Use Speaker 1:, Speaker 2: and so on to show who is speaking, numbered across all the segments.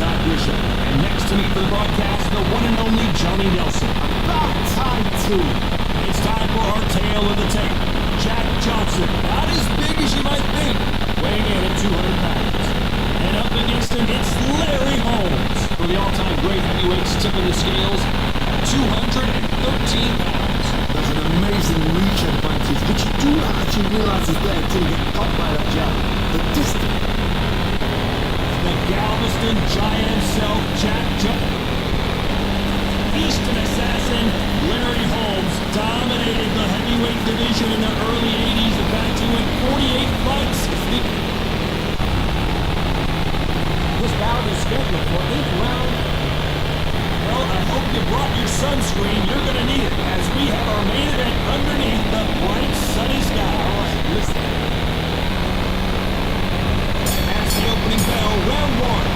Speaker 1: And next to me for the broadcast, the one and only Johnny Nelson.
Speaker 2: About time too.
Speaker 1: It's time for our tale of the tape. Jack Johnson, not as big as you might think, weighing in at 200 pounds. And up against him, it's Larry Holmes. For the all-time great heavyweights tipping the scales, 213 pounds.
Speaker 2: There's an amazing reach advantage, which you do not actually realize is there until you get caught by that jab. The distance.
Speaker 1: The Galveston giant himself, Jack Johnson. Eastern assassin, Larry Holmes, dominated the heavyweight division in the early 80s. In fact, he went 48 fights. This bout is scheduled for 8th round. Well, I hope you brought your sunscreen. You're going to need it, as we have our main event underneath the bright sunny sky. All right, listen. That's the opening bell, round one.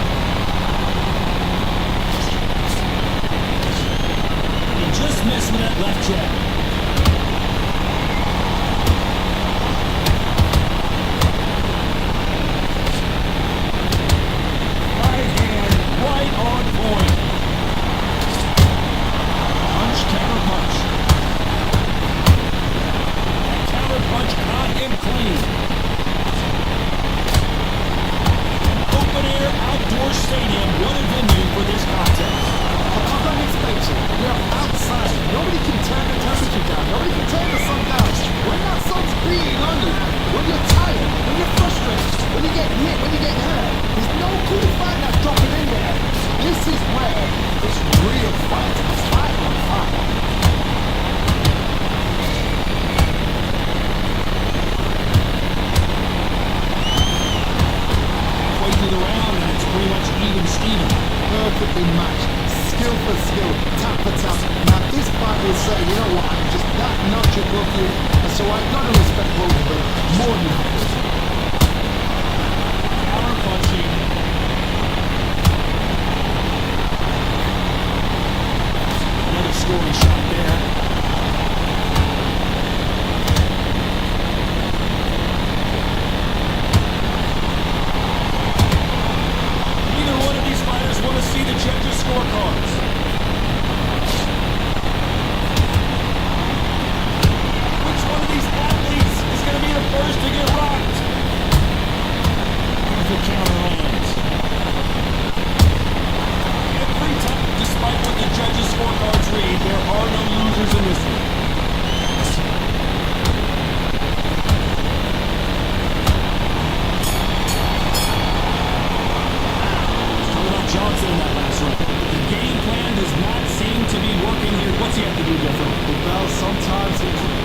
Speaker 1: He just missed with that left jab. Right hand, right on point. Punch, counter punch. That counter punch caught him clean. Open air outdoor stadium, what a venue for this contest.
Speaker 2: I'm not expecting. We're outside. Nobody can turn the temperature down. Nobody can turn the sun down. When that sun's beating on you, when you're tired, when you're frustrated, when you get hit, when you get hurt, there's no cool fight that's dropping in there. This is where it's real fight. It's fight on fire.
Speaker 1: Halfway through the round, and it's pretty much even Steven.
Speaker 2: Perfectly matched. Skill for skill, tap for tap. Now this fight will say, you know what, I'm just that notch above you, and so I've got to respect both of them more than that.
Speaker 1: Counter punching. Another scoring shot there. Neither one of these fighters want to see the judges' scorecards. Which one of these athletes is going to be the first to get rocked? If the counter lands. Every time, despite what the judges' scorecards read, there are no losers in this one. Johnson in that last one. The game plan does not seem to be working here. What's he have to do different?
Speaker 2: Well, sometimes it can.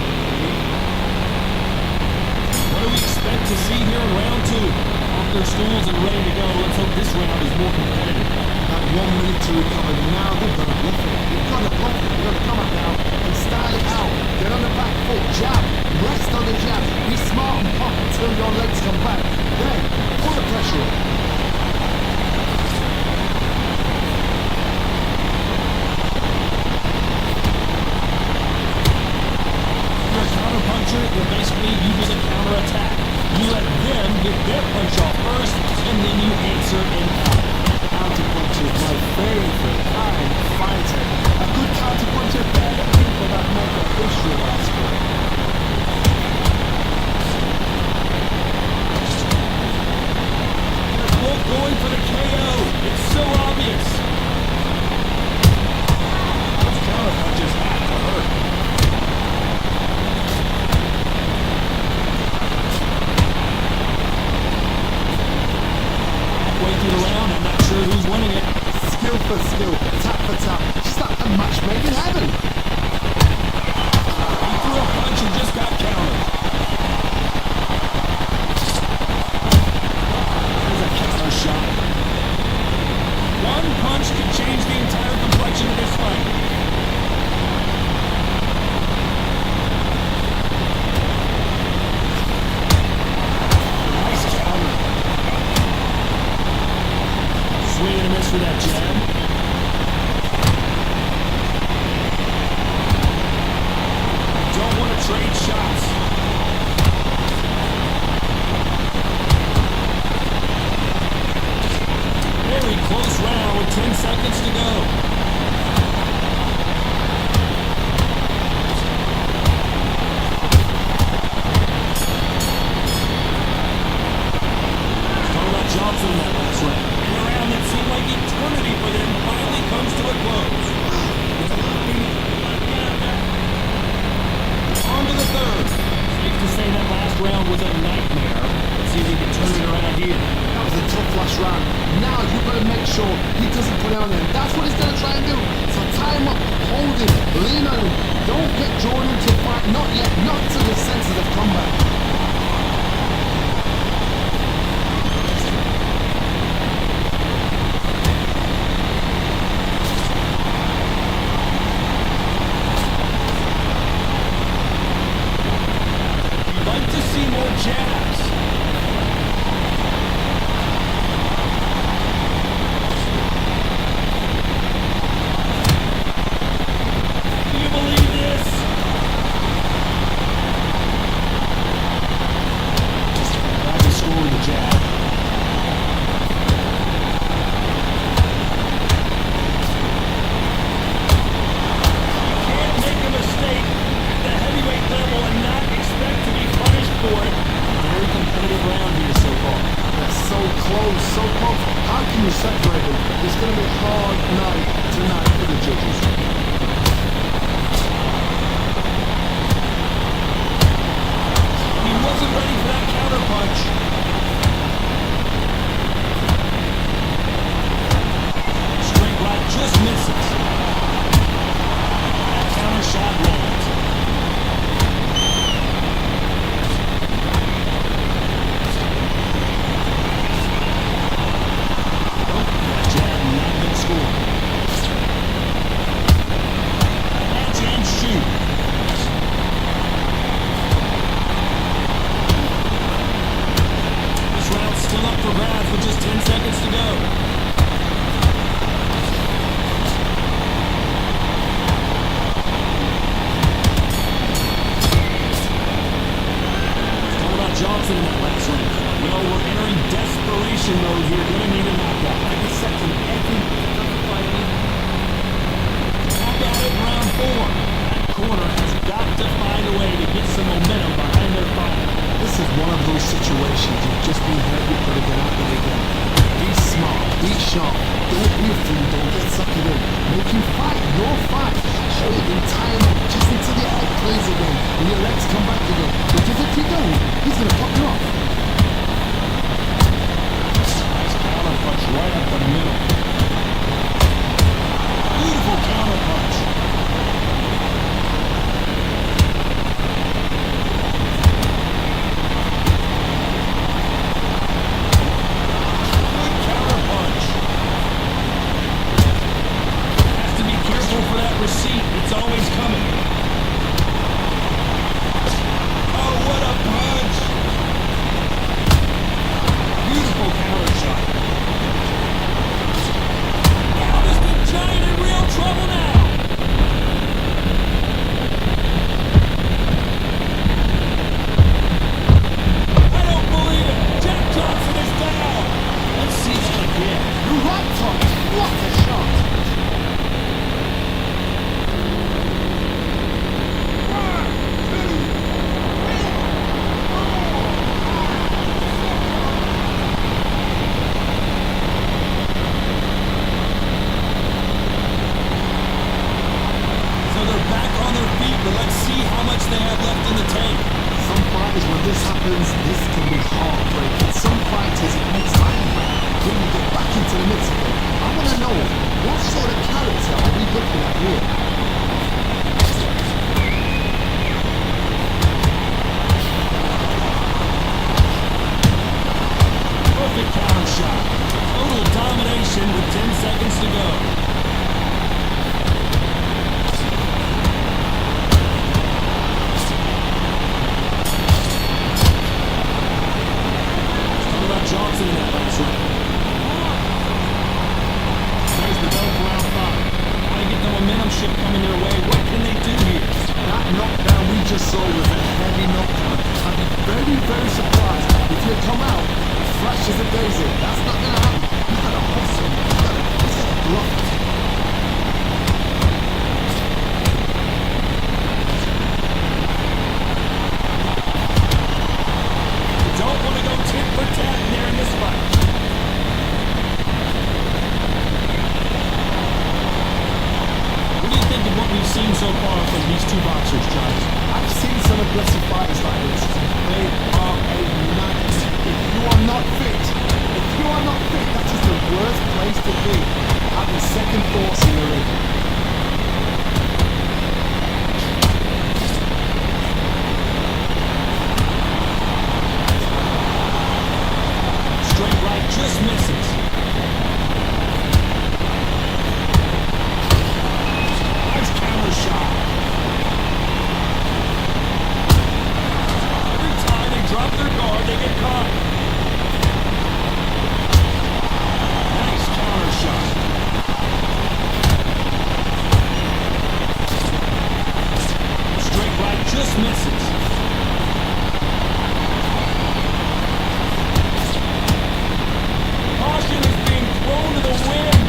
Speaker 1: What do we expect to see here in round two? Off their stools and ready to go. Let's hope this round is more competitive.
Speaker 2: That 1 minute to recover. Now they've got to bluff it. You've got to bluff it. You've got to come up now and style it out. Get on the back foot, jab, rest on the jab. Be smart and pop until your legs come back. Then, pull the pressure up.
Speaker 1: Well, basically, you do the counter-attack. You let them get their punch off first, and then you answer in counter.
Speaker 2: Counter-puncher is my favorite kind of fighter. A good counter-puncher, they're the people that make a history last year.
Speaker 1: They're both going for the KO. It's so obvious. Those counter-punches have to hurt. Through the round, I'm not sure who's winning it.
Speaker 2: Skill for skill, tap for tap, just like a match made in heaven.
Speaker 1: He threw a punch and just got countered. There's a counter shot. One punch could change the entire complexion of this fight. Nice counter. Swing and a miss for that jab. Don't want to trade shots. Very close this round with 10 seconds to go. Johnson in that last round. And a round that seemed like eternity for them finally comes to a close. On to the third. Safe to say that last round was a nightmare. Let's see if he can turn it around here.
Speaker 2: That was a tough last round. Now you've got to make sure he doesn't put it on there. That's what he's going to try and do. So tie him up, hold him, lean on him. Don't get drawn into a fight. Not yet. Not to the senses of combat.
Speaker 1: Jabs. Can you believe this? Tried to score with the jab. You can't make a mistake at the heavyweight level and not expect to be punished for it. Very competitive round here so far.
Speaker 2: They're so close, so close. How can you separate them? It's going to be a hard night tonight for the judges.
Speaker 1: He wasn't ready for that counter punch. Straight right just misses. That counter shot lands. For grabs with just 10 seconds to go. What about Johnson in that last round? You know, we're entering desperation mode here. Gonna need a knockout. Every second, every fight. Back at it, round 4. That corner has got to find a way to get some momentum behind their fight.
Speaker 2: This is one of those situations you've just been hurt, you've got to get out there again. Be smart, be sharp, don't be a fool, don't get sucked in. Make him fight, your fight. Show you can tie him up just until your head plays again and your legs come back again. Because if you don't, he's going to pop you off.
Speaker 1: Nice counter punch right up the middle. Beautiful counter punch. Receipt, it's always coming. Oh, what a punch! Beautiful counter shot. Galveston Giant in real trouble now. I don't believe it. Jack Johnson is down. Let's see that again.
Speaker 2: Right touch, what a shot!
Speaker 1: But let's see how much they have left in the tank.
Speaker 2: Some fighters, when this happens, this can be heartbreaking. Some fighters, it makes life when you get back into the mix of it. I want to know, what sort of character are we looking at here?
Speaker 1: Perfect counter shot. Total domination with 10 seconds to go. Johnson in that last round. There's the go for round 5. Gotta get the momentum shift coming their way. What can they do here?
Speaker 2: That knockdown we just saw was a heavy knockdown. I'd be very, very surprised if you come out and flashes a daisy. That's not going to happen. You gotta hustle. You gotta
Speaker 1: think of what we've seen so far from these two boxers, John?
Speaker 2: I've seen some aggressive fighters like this. They are a nightmare. If you are not fit, that is the worst place to be. Having second thoughts in the ring.
Speaker 1: Straight right just misses. Nice counter shot. Every time they drop their guard, they get caught. Nice counter shot. Straight right just misses. Caution is being thrown to the wind.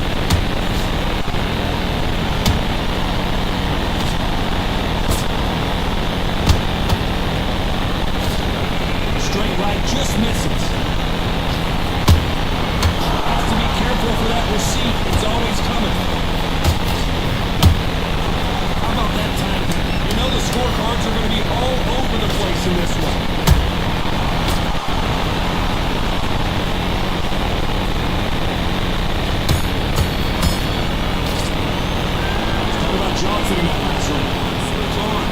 Speaker 1: Straight right just misses. Have to be careful for that receipt. It's always coming. How about that time? You know the scorecards are going to be all over the place in this one. Johnson in that last round. Switch on.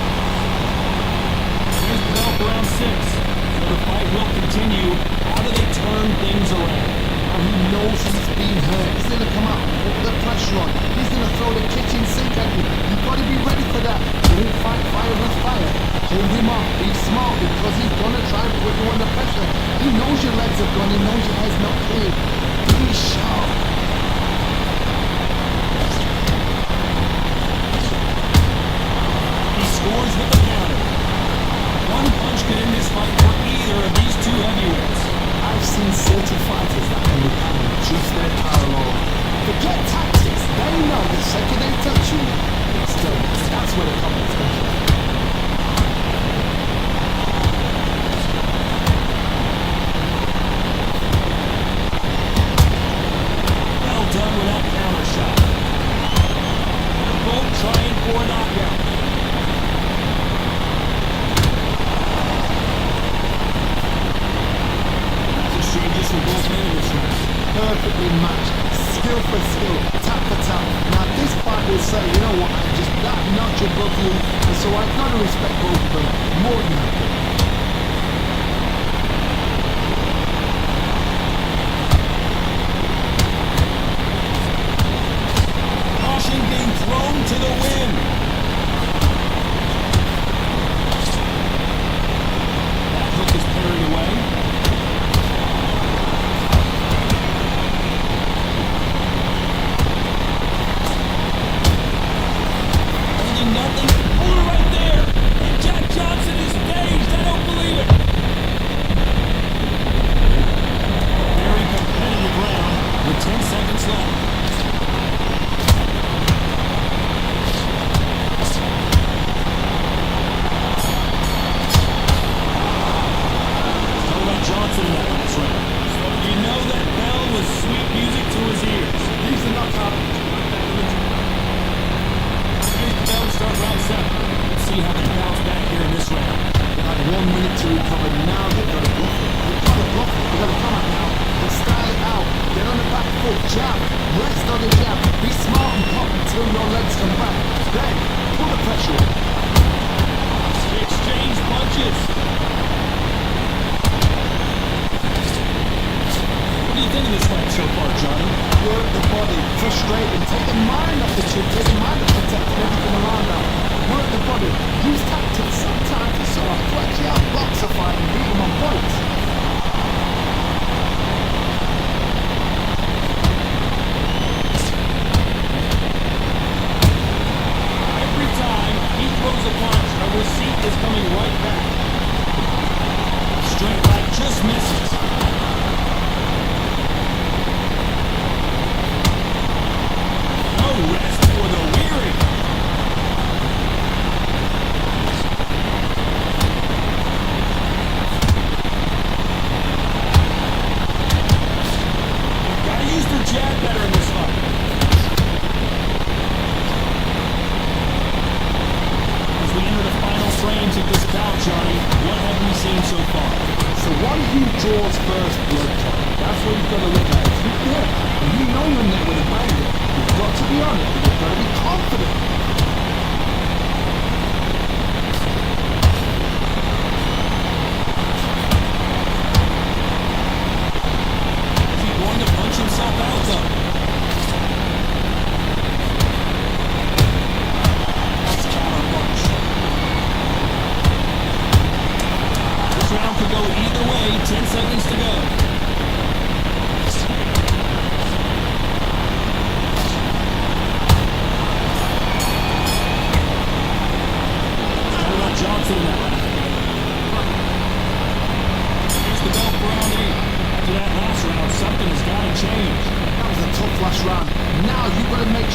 Speaker 1: Here's the bell for round 6. So the fight will continue. How do they turn things around?
Speaker 2: And he knows he's being hurt. He's going to come out, put the pressure on. He's going to throw the kitchen sink at you. You've got to be ready for that. Don't fight fire with fire. Hold him up. Be smart because he's going to try and put you under pressure. He knows your legs are gone. He knows your head's not clean. Be sharp.
Speaker 1: Scores with the counter. One punch could end this fight for either of these two heavyweights.
Speaker 2: I've seen certain fighters that can become just their parallel. Forget tactics. They know the second they touch you, it's done. That's where the confidence comes from.
Speaker 1: Well done with that counter shot. They're both trying for a knockout. Exchanges from both men in this round.
Speaker 2: Perfectly matched. Skill for skill. Tap for tap. Now this fight will say, you know what, I'm just that notch above you, and so I've got to respect both of them more than I do.
Speaker 1: Caution being thrown to the wind. That hook is parried away. Holding nothing. Hold it right there. And Jack Johnson is dazed. I don't believe it. Very competitive round with 10 seconds left. Johnson in that last round. You know that bell was sweet music to his ears.
Speaker 2: He's a knockout.
Speaker 1: Here's the bell to start round 7. Let's see how they bounce back here in this round.
Speaker 2: They had 1 minute to recover. Now they've got to bluff it. They've got to bluff it. They've got to come out now. They style it out. Get on the back foot. Jab. Rest on the jab. Be smart and pop until your legs come back. Then pull the pressure on.
Speaker 1: They exchange punches. What do you think of this fight so far, Johnny?
Speaker 2: Work the body, frustrating, take the mind off the chin, take the mind off the protecting everything around now. Work the body, use tactics sometimes to sort of clutch you out, box a fight and beat them on points.
Speaker 1: Every time he throws a punch, a receipt is coming right back. Straight right just misses. Rest for the weary.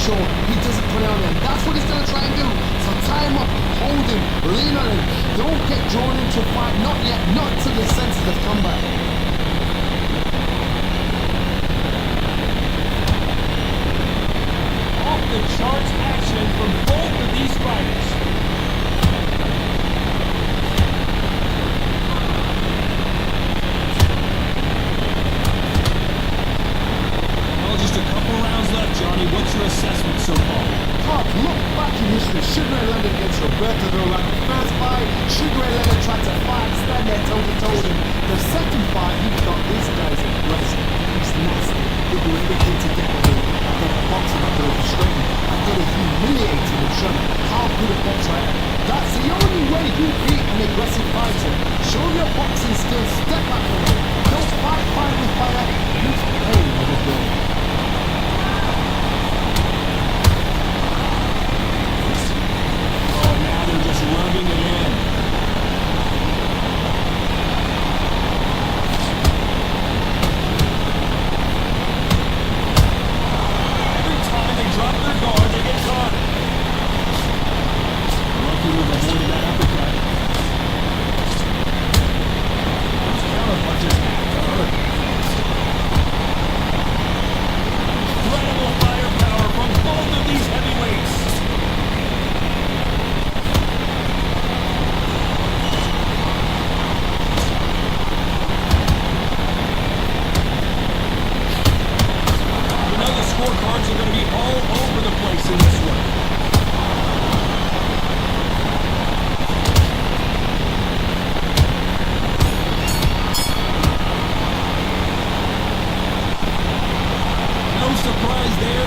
Speaker 2: sure he doesn't put it on him. That's what he's going to try and do. So tie him up, hold him, lean on him. Don't get drawn into a fight. Not yet, not to the senses of combat.
Speaker 1: Off the charts action from both of these fighters. Well, just a couple rounds left, Johnny. What's your assessment so far?
Speaker 2: Look back in history. Sugar Ray Leonard against Roberto Duran. The first fight, Sugar Ray Leonard tried to fight, stand there toe-to-toe with him. The second fight, he thought this guy's aggressive. He's nasty. He'll do anything to get with him. I've got to box him. I've got to restrain him. I've got to humiliate him and show him how good a boxer I am. That's the only way you beat an aggressive fighter. Show your boxing skills. Step back from him. Don't fight fire with fire. Use pain over blood.
Speaker 1: Just rubbing it in. Every time they drop their guard, they get caught. Lucky to have avoided that uppercut. Counter punches have to hurt. Incredible firepower from both of these heavyweights. Scorecards are going to be all over the place in this one. No surprise there.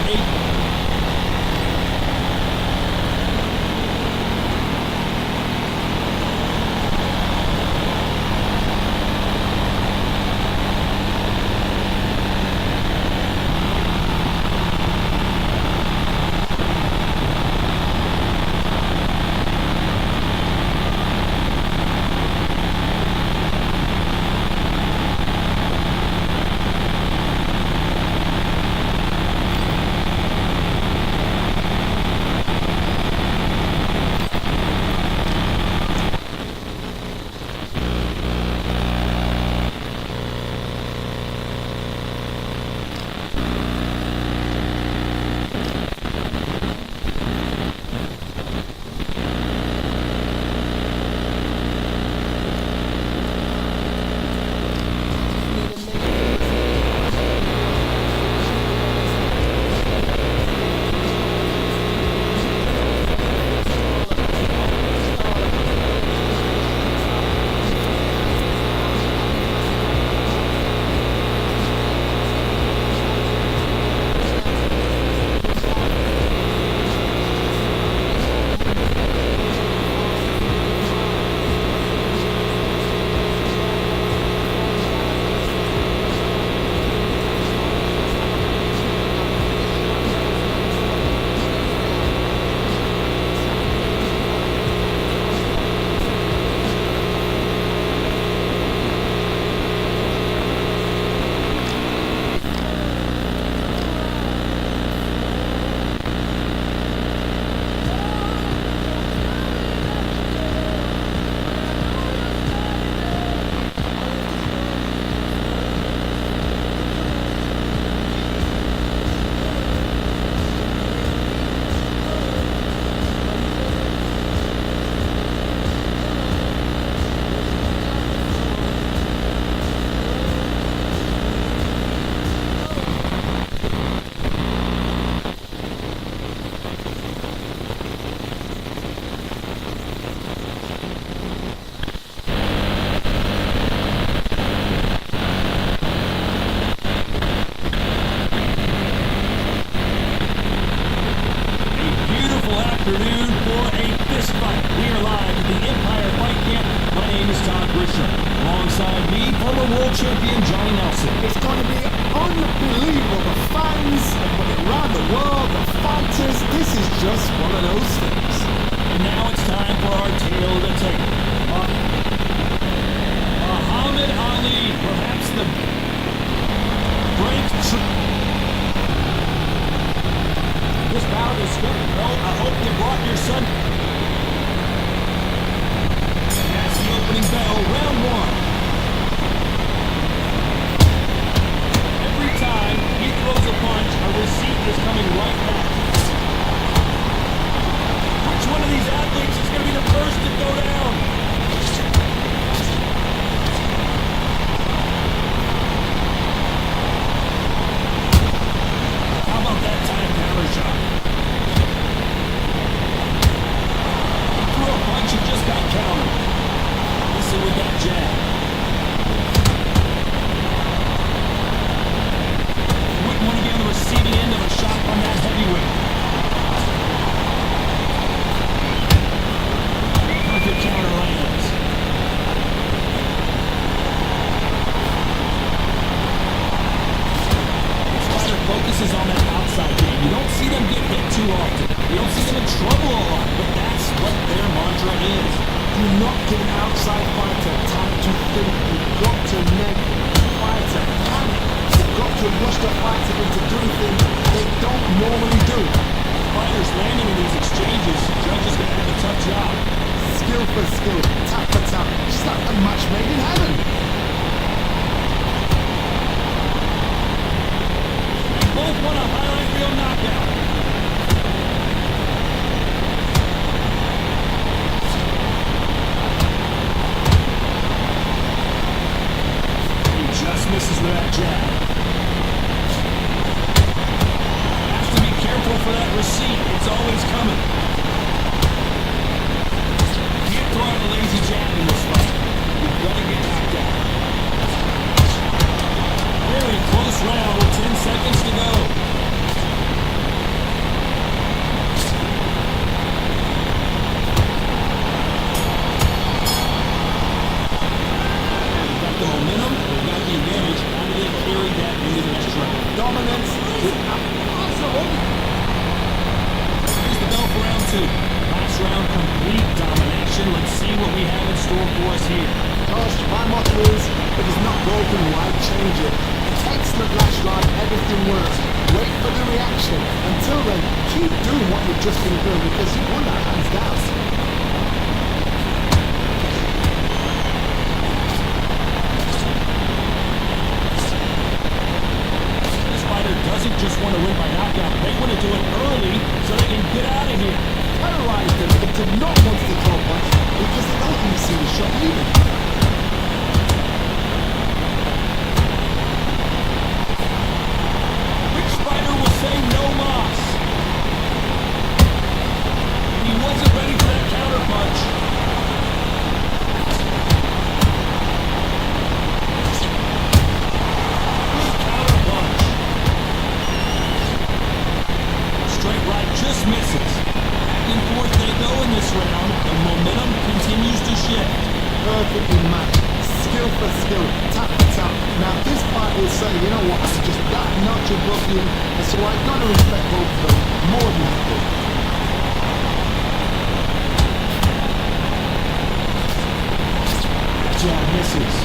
Speaker 1: afternoon for a fist fight. We are live at the Empire Fight Camp. My name is Todd Grisham. Alongside me, former world champion Johnny Nelson.
Speaker 2: It's going to be unbelievable. The fans around the world, the fighters, this is just one of those things.
Speaker 1: And now it's time for our tale of the tape. Muhammad Ali, perhaps the breakthrough. This Well, I hope you brought your son. That's the opening bell, round one. Every time he throws a punch, a receipt is coming right back. Which one of these athletes is going to be the first to go down? How about that time counter shot? He threw a punch and just got countered. Listen with that jab. You wouldn't want to be on the receiving end of a shot from that heavyweight. Perfect counter lands. This fighter focuses on that outside game. You don't see them get hit too often. You don't see them in trouble a lot, but that's what their mantra is.
Speaker 2: Do not give an outside fighter time to think. You've got to make the fighter panic. You've got to rush the fighter into doing things they don't normally do.
Speaker 1: Fighters landing in these exchanges, judges going to have a tough job.
Speaker 2: Skill for skill, tap for tap, just like a match made in heaven.
Speaker 1: They both want a highlight reel knockout. He just misses with that jab. Has to be careful for that receipt. It's always coming. Can't throw out a lazy jab in this fight. You've got to get knocked out. Very close round with 10 seconds to go. They've got the momentum, they've got the advantage. How do they carry that into the next round?
Speaker 2: Dominance with absolutely.
Speaker 1: Here's the bell for round two. Last round, complete domination. Let's see what we have in store for us here.
Speaker 2: Gosh, my motto is, if it's not broken, why change it? Excellent last round, everything works. Wait for the reaction. Until then, keep doing what you've just been doing because you won that hands down.
Speaker 1: This fighter doesn't just want to win by knockout. They want to do it early so they can get out of here.
Speaker 2: Terrorize them into not wanting to throw a punch because they don't even see the shot leaving.
Speaker 1: Which fighter will say no mas? He wasn't ready for that counter punch. Good counter punch. Straight right just misses. Back and forth they go in this round. The momentum continues to shift.
Speaker 2: Perfectly matched. Skill for skill, tap for tap. Now this fight will say, you know what, I'm just that notch above you, and so I've got to respect both of them more than happy.
Speaker 1: Jab misses.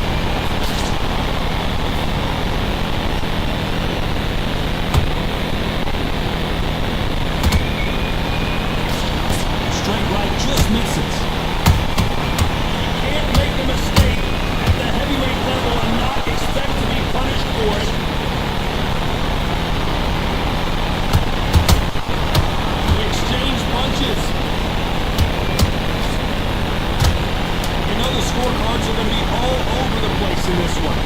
Speaker 1: Straight right just misses. You can't make a mistake at the heavyweight level and not expect to be punished for it. They exchange punches. You know the scorecards are going to be all over the place in this one.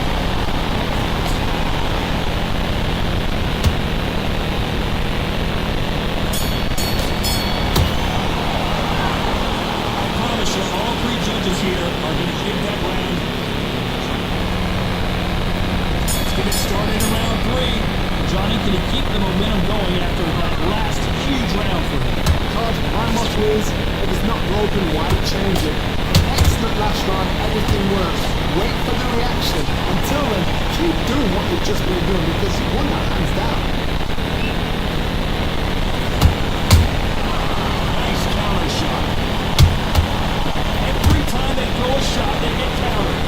Speaker 1: I promise you, all three judges here are going to give that round. Let's get it started in round three. Johnny, can he keep the momentum going after that last huge round for him?
Speaker 2: Todd, my motto is, if it's not broken, why change it? Excellent last round, everything works. Wait for the reaction. Until then, keep doing what you've just been doing because you won that hands down.
Speaker 1: Nice counter shot. Every time they throw a shot, they get countered.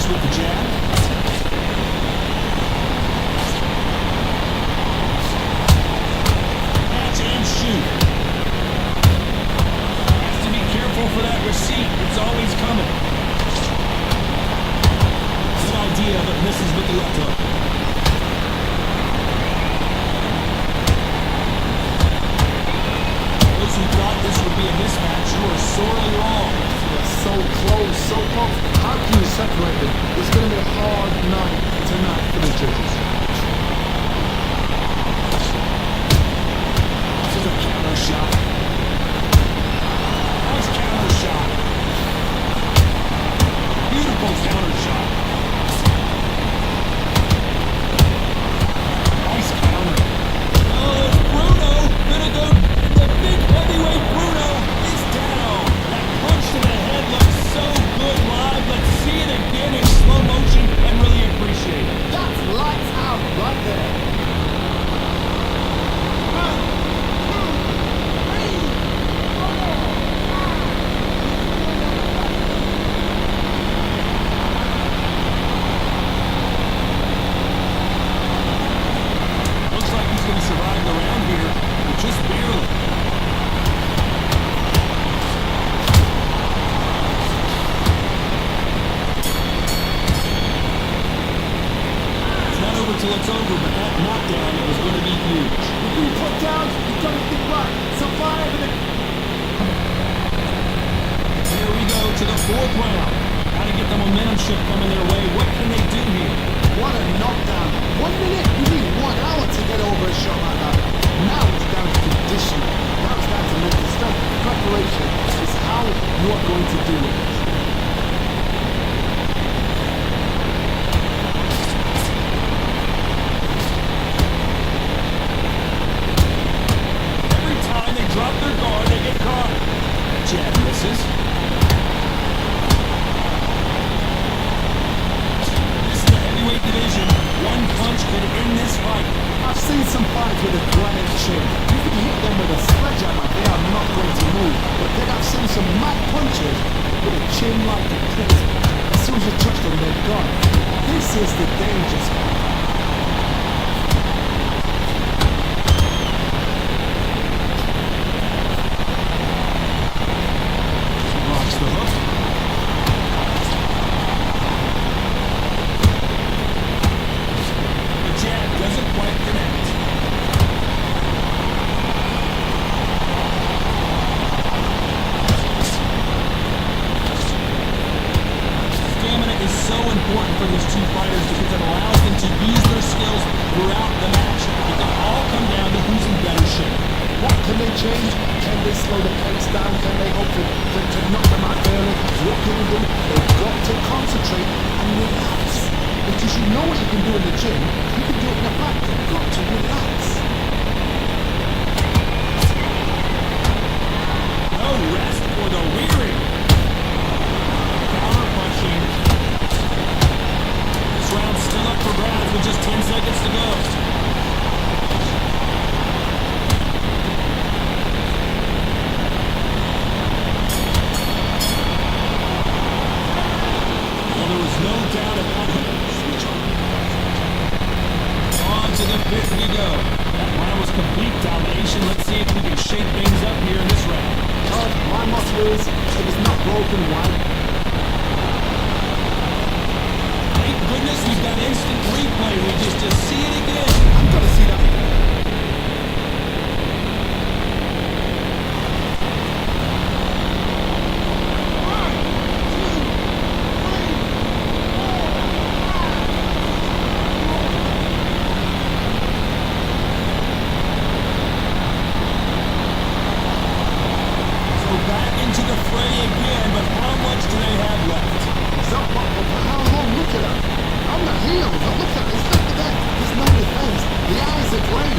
Speaker 1: punches with the jab. Catch and shoot. Has to be careful for that receipt. It's always coming. Good idea, but misses with the left hook. Those who thought this would be a mismatch, you are sorely wrong.
Speaker 2: They're so close, so close. How can you separate them? It's going to be a hard night tonight for the judges.
Speaker 1: This is a counter shot. Nice counter shot. Beautiful counter shot. Nice counter. Oh, it's Bruno. Gonna go. The big heavyweight Bruno is down. That punch to the head looks so good live. Let's see it again in slow motion and really appreciate it.
Speaker 2: That's lights out right there.
Speaker 1: Looks like he's going to survive the round here, but just barely. It's not over till it's over, but that knockdown was going to be huge.
Speaker 2: If you put down, you've got to think right. Survive and
Speaker 1: Here we go to the fourth round. Got to get the momentum shift coming their way. What can they do here?
Speaker 2: what a knockdown. 1 minute, you need 1 hour to get over a shot like that. Now it's down to conditioning. Now it's down to mental strength. Preparation is how you're going to do it.
Speaker 1: Every time they drop their guard, they get caught. Jab misses. This is the heavyweight division. One punch could end this fight.
Speaker 2: I've seen some fights with a granite chin. You can hit them with a sledgehammer, they are not going to move. But then I've seen some mad punches with a chin like a plate. As soon as you touch them, they're gone. This is the danger spot.
Speaker 1: Blocks the hook. The jab doesn't quite connect. Stamina is so important for these two fighters because it allows them to use their skills throughout the match. It can all come down to who's in better shape.
Speaker 2: What can they change? Can they slow the pace down? Can they hope to knock them out early? What can they do? They've got to concentrate and relax. Because you know what you can do in the gym, you can do it in the back. You've got to relax.
Speaker 1: No rest for the weary. Counter punching. This round's still up for grabs with just 10 seconds to go. Well, there was no doubt about it. On to the fifth we go. That round was complete domination. Let's see if we can shake things up here in this round.
Speaker 2: God, my motto is, if it's not broken, why?
Speaker 1: Thank goodness we've got instant replay. We just to see it again.
Speaker 2: I've got to see that again.
Speaker 1: So back into the fray again, but how much do they have left?
Speaker 2: So, but for how long? Look at that. I'm not healed, but look at it. It's not there. There's no defense. The eyes are grey.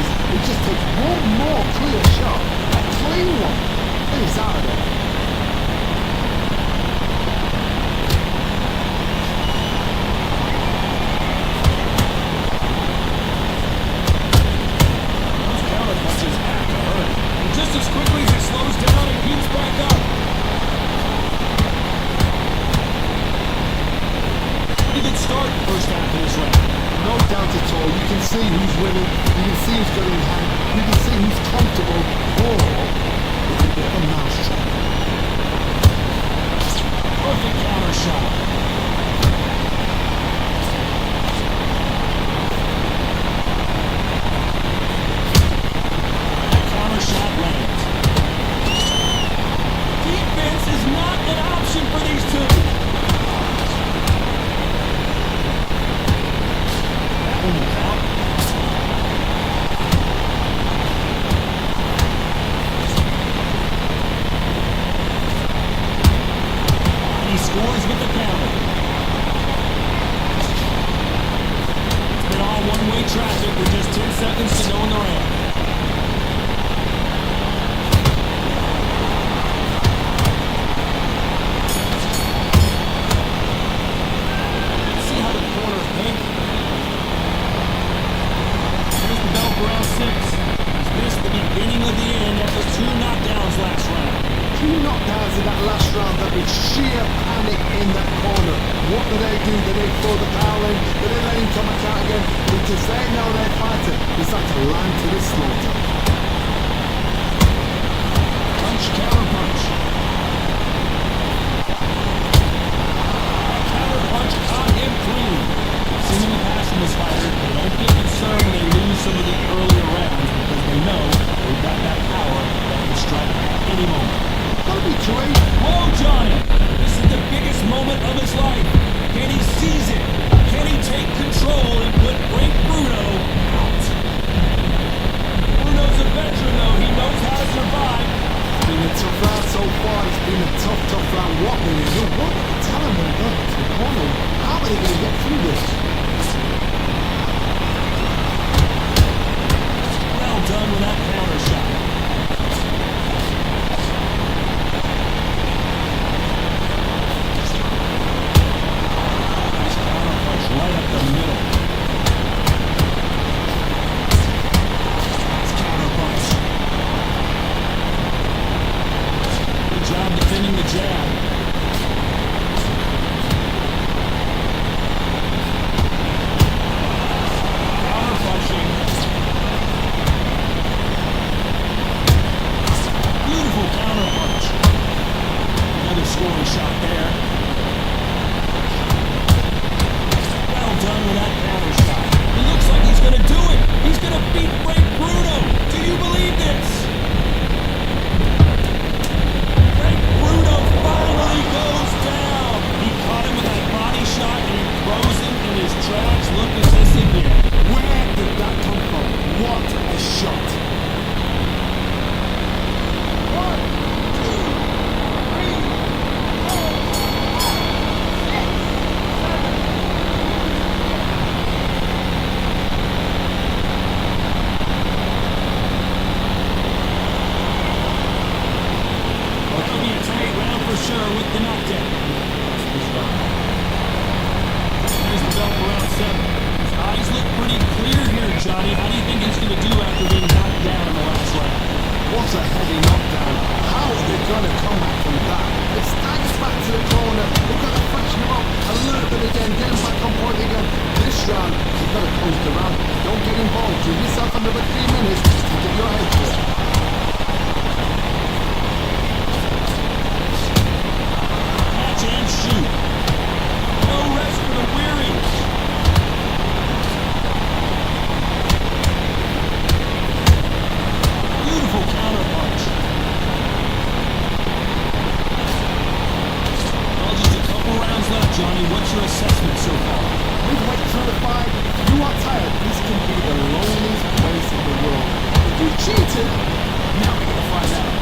Speaker 2: you can see who's winning, you can see who's got in hand, you can see who's comfortable, or it's a bit of a mousetrap.
Speaker 1: Perfect counter shot. That counter shot lands. Defense is not an option for these two. That one will count. And he scores with the counter. It's been all one-way traffic with just 10 seconds to go in the round. See how the corner pink. Here's the bell for round 6. He's missed the beginning of the end after 2 knockdowns last round.
Speaker 2: 2 knockdowns in that last round, that was sheer panic in that corner. What do? Do they throw the towel in? Do they let him come back out again? Because they know their fighter is like a lamb to the slaughter.
Speaker 1: Punch, counter punch. Counter punch caught him clean. I've seen in the past in this fighter, they don't get concerned when they lose some of the earlier rounds because they know they've got that power that can strike at any moment.
Speaker 2: Gotta be Joey.
Speaker 1: Whoa, Johnny! This is the biggest moment of his life. Can he seize it? Can he take control and put Frank Bruno out? Bruno's a veteran, though. He knows how to survive.
Speaker 2: It's been a tough round so far. It's been a tough round. What will they do? What will they tell him when they go to the corner? How are they going to get through this?
Speaker 1: Well done with that counter shot. Right up the middle. That's counter punch. Good job defending the jab. Counter punching. Beautiful counter punch. Another scoring shot there. Done with that counter shot. It looks like he's going to do it. He's going to beat Frank Bruno. Do you believe this? Frank Bruno finally goes down. He caught him with that body shot and he throws him in his tracks. Look at this again.
Speaker 2: Where did that come from? What a shot. 1, 2, 3, 4, 5, 6, 7. For sure with the knockdown. Here's the belt for round 7. His eyes look pretty clear here, Johnny. How do you think he's going to do after being knocked down in the last round? What a heavy knockdown. How are they going to come back from that? It staggers back to the corner. They've got to freshen him up a little bit again, get him back on point again. This round, you've got to close the round. Don't get involved. Give yourself another 3 minutes to get your head to it.
Speaker 1: And shoot. No rest for the weary. Beautiful counter punch. Well, just a couple rounds left, Johnny. What's your assessment so far?
Speaker 2: Midway through the fight, you are tired. This can be the loneliest place in the world. If you cheated, now we're going to find out.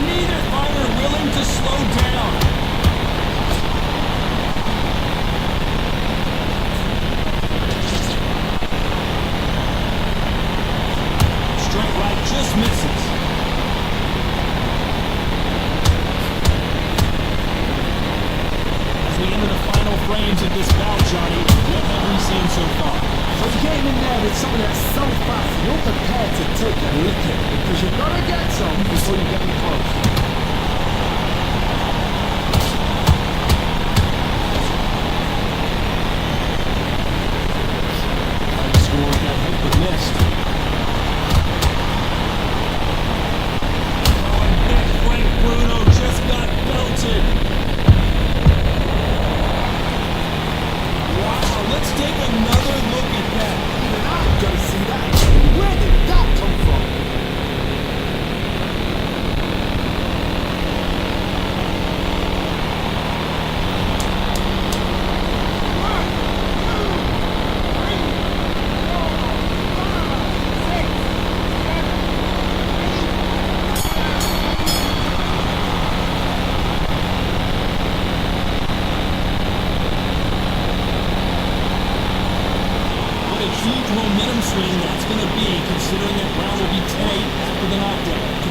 Speaker 1: Neither fighter willing to slow down. Straight right just misses. As we enter the final frames of this bout, Johnny, what have we seen so far?
Speaker 2: So you're getting in there with someone that's so fast, you're prepared to take a licking because you've got to get some before you get in close.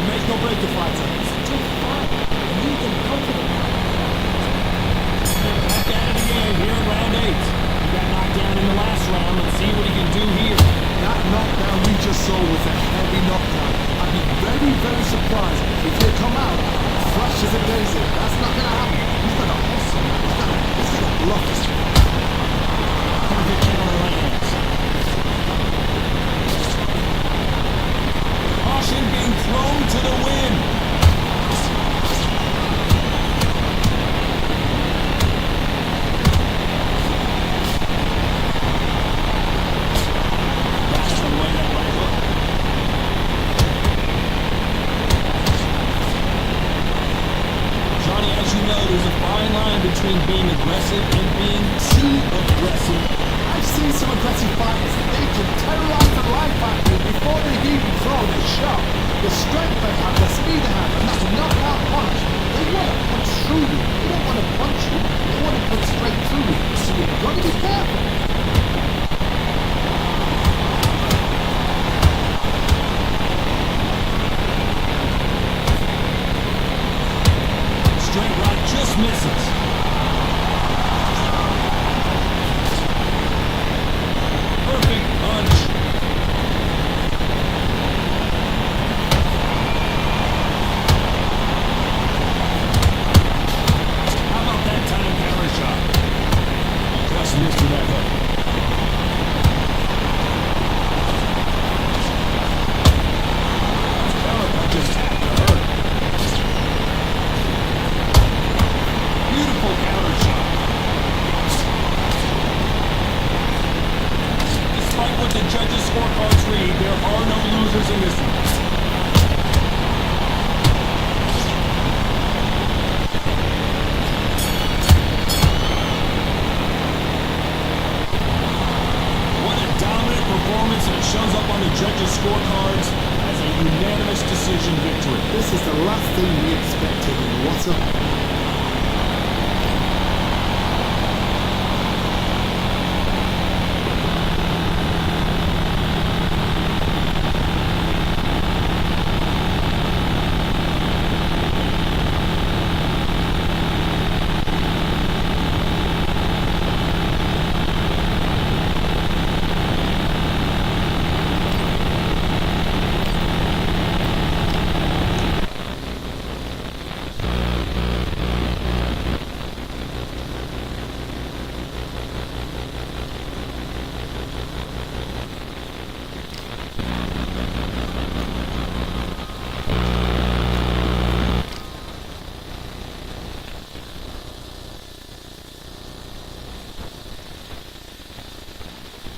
Speaker 2: make or break the fighter.
Speaker 3: It's a tough fight, and he can help it.
Speaker 1: They're back at it again here in round 8. He got knocked down in the last round. Let's see what he can do here.
Speaker 2: That knockdown we just saw was a heavy knockdown. I'd be very, very surprised if they come out fresh as a daisy. That's not going to happen. He's going to hustle. He's going to block this.
Speaker 1: Perfect counter lands. Caution being thrown to the wind. Between being aggressive and being too aggressive.
Speaker 2: I've seen some aggressive fighters. They can terrorize the life out of you before they've even thrown a shot. The strength they have, the speed they have, and that knockout punch. They want to punch through you. They don't want to punch you. They want to punch straight through you. So you've got to be careful.
Speaker 1: Straight right just misses. Perfect punch. How about that time counter shot? Just missed with that hook. Counter punches have to hurt. Beautiful counter shot. Despite what the judges' scorecards read, there are no losers in this one. What a dominant performance, and it shows up on the judges' scorecards as a unanimous decision victory.
Speaker 2: This is the last thing we expected. What a